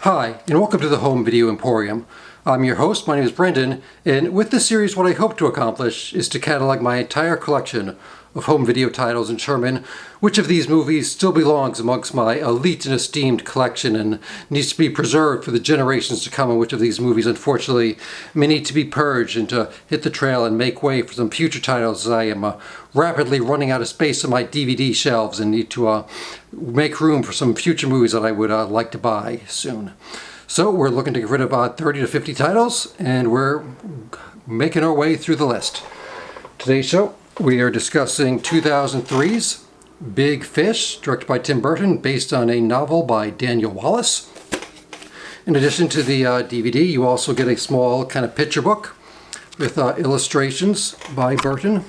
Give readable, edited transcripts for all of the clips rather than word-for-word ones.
Hi, and welcome to the Home Video Emporium. I'm your host, my name is Brendan, and with this series what I hope to accomplish is to catalog my entire collection of home video titles and determine which of these movies still belongs amongst my elite and esteemed collection and needs to be preserved for the generations to come, and which of these movies unfortunately may need to be purged and to hit the trail and make way for some future titles as I am rapidly running out of space on my DVD shelves and need to make room for some future movies that I would like to buy soon. So we're looking to get rid of 30 to 50 titles, and we're making our way through the list. Today's show, we are discussing 2003's Big Fish, directed by Tim Burton, based on a novel by Daniel Wallace. In addition to the DVD, you also get a small kind of picture book with illustrations by Burton.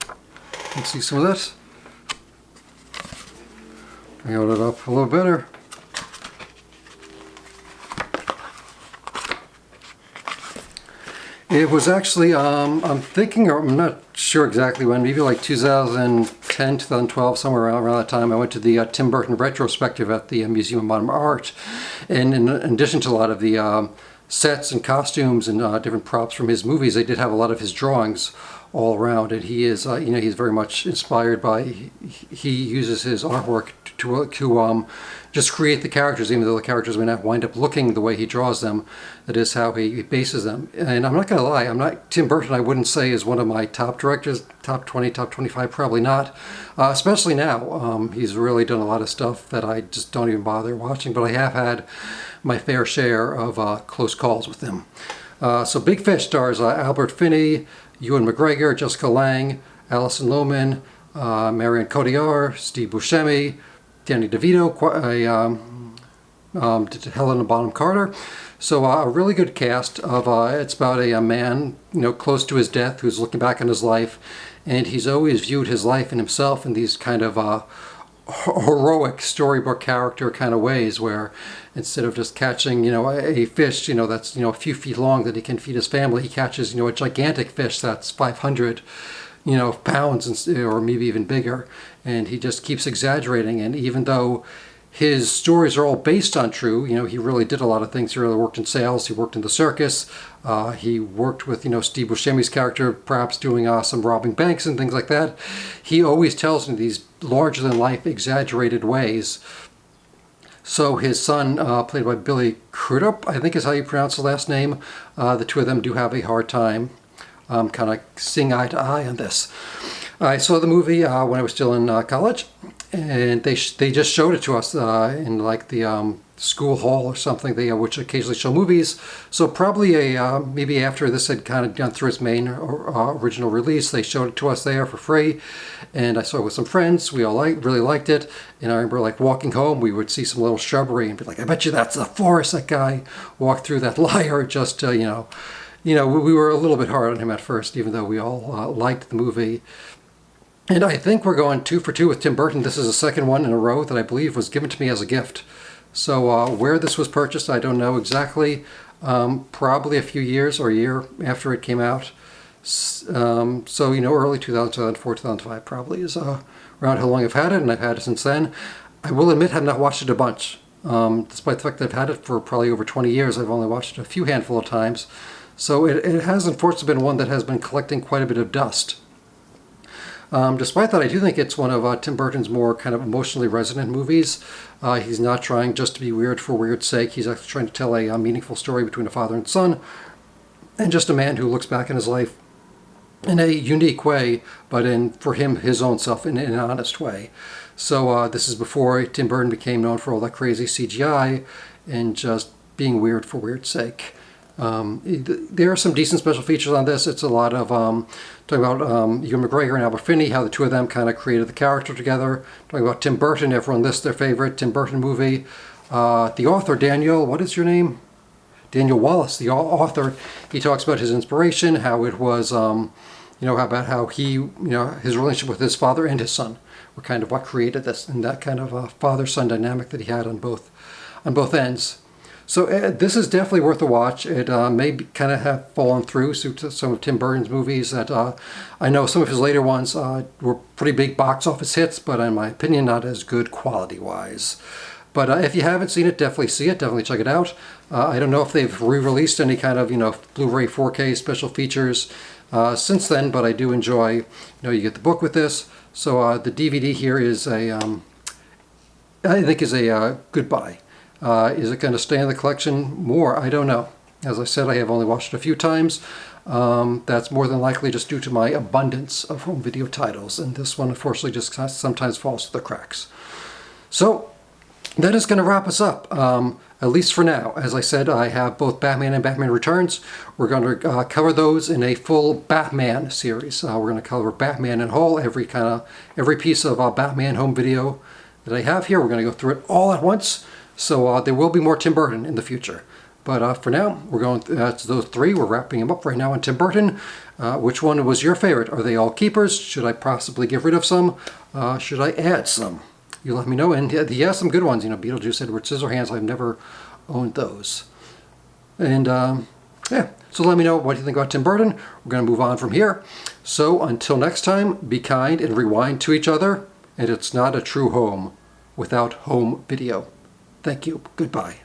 You can see some of that. Bring it up a little better. It was actually, I'm thinking, or I'm not sure exactly when, maybe like 2010, 2012, somewhere around that time, I went to the Tim Burton retrospective at the Museum of Modern Art. And in addition to a lot of the sets and costumes and different props from his movies, they did have a lot of his drawings all around. And he is, he's very much inspired by, he uses his artwork to just create the characters, even though the characters may not wind up looking the way he draws them. That is how he bases them. And I'm not going to lie, Tim Burton I wouldn't say is one of my top directors, top 20, top 25, probably not. Especially now. He's really done a lot of stuff that I just don't even bother watching, but I have had my fair share of close calls with him. So Big Fish stars Albert Finney, Ewan McGregor, Jessica Lange, Alison Lohman, Marion Cotillard, Steve Buscemi, Danny DeVito, Helena Bonham Carter. So a really good cast of, it's about a man, close to his death, who's looking back on his life, and he's always viewed his life and himself in these kind of heroic storybook character kind of ways, where instead of just catching, a fish, that's, a few feet long that he can feed his family, he catches, a gigantic fish that's 500 pounds or maybe even bigger, and he just keeps exaggerating. And even though his stories are all based on true, he really did a lot of things. He really worked in sales, he worked in the circus, he worked with, Steve Buscemi's character perhaps doing some robbing banks and things like that. He always tells in these larger than life exaggerated ways. So his son, played by Billy Crudup, I think is how you pronounce the last name, the two of them do have a hard time kind of seeing eye to eye on this. I saw the movie when I was still in college, and they just showed it to us in like the school hall or something, which occasionally show movies. So probably maybe after this had kind of gone through its main original release, they showed it to us there for free, and I saw it with some friends. We all really liked it, and I remember like walking home, we would see some little shrubbery and be like, I bet you that's the forest that guy walked through, that liar, just we were a little bit hard on him at first, even though we all liked the movie. And I think we're going 2 for 2 with Tim Burton. This is the second one in a row that I believe was given to me as a gift. So where this was purchased, I don't know exactly. Probably a few years or a year after it came out. So, early 2000, 2004, 2005 probably is around how long I've had it, and I've had it since then. I will admit I've not watched it a bunch. Despite the fact that I've had it for probably over 20 years, I've only watched it a few handful of times. So it has unfortunately been one that has been collecting quite a bit of dust. Despite that, I do think it's one of Tim Burton's more kind of emotionally resonant movies. He's not trying just to be weird for weird's sake. He's actually trying to tell a meaningful story between a father and son, and just a man who looks back in his life in a unique way, but for him, his own self, in an honest way. So this is before Tim Burton became known for all that crazy CGI and just being weird for weird's sake. There are some decent special features on this. It's a lot of talking about Ewan McGregor and Albert Finney, how the two of them kind of created the character together. Talking about Tim Burton, everyone lists their favorite Tim Burton movie. The author, Daniel, what is your name? Daniel Wallace, the author, he talks about his inspiration, how it was, about how he, his relationship with his father and his son were kind of what created this, and that kind of father-son dynamic that he had on both ends. So this is definitely worth a watch. It may kind of have fallen through to some of Tim Burton's movies that I know some of his later ones were pretty big box office hits, but in my opinion, not as good quality-wise. But if you haven't seen it, definitely see it. Definitely check it out. I don't know if they've re-released any kind of, Blu-ray 4K special features since then, but I do enjoy, you get the book with this. So the DVD here is I think is a good buy. Is it going to stay in the collection more? I don't know. As I said, I have only watched it a few times. That's more than likely just due to my abundance of home video titles, and this one unfortunately just sometimes falls through the cracks. So that is going to wrap us up, at least for now. As I said, I have both Batman and Batman Returns. We're going to cover those in a full Batman series. We're going to cover Batman in whole, every piece of Batman home video that I have here. We're going to go through it all at once. So there will be more Tim Burton in the future. But for now, we're going to those three. We're wrapping them up right now on Tim Burton. Which one was your favorite? Are they all keepers? Should I possibly get rid of some? Should I add some? You let me know. And he has some good ones. Beetlejuice, Edward Scissorhands. I've never owned those. And yeah, so let me know what you think about Tim Burton. We're going to move on from here. So until next time, be kind and rewind to each other. And it's not a true home without home video. Thank you. Goodbye.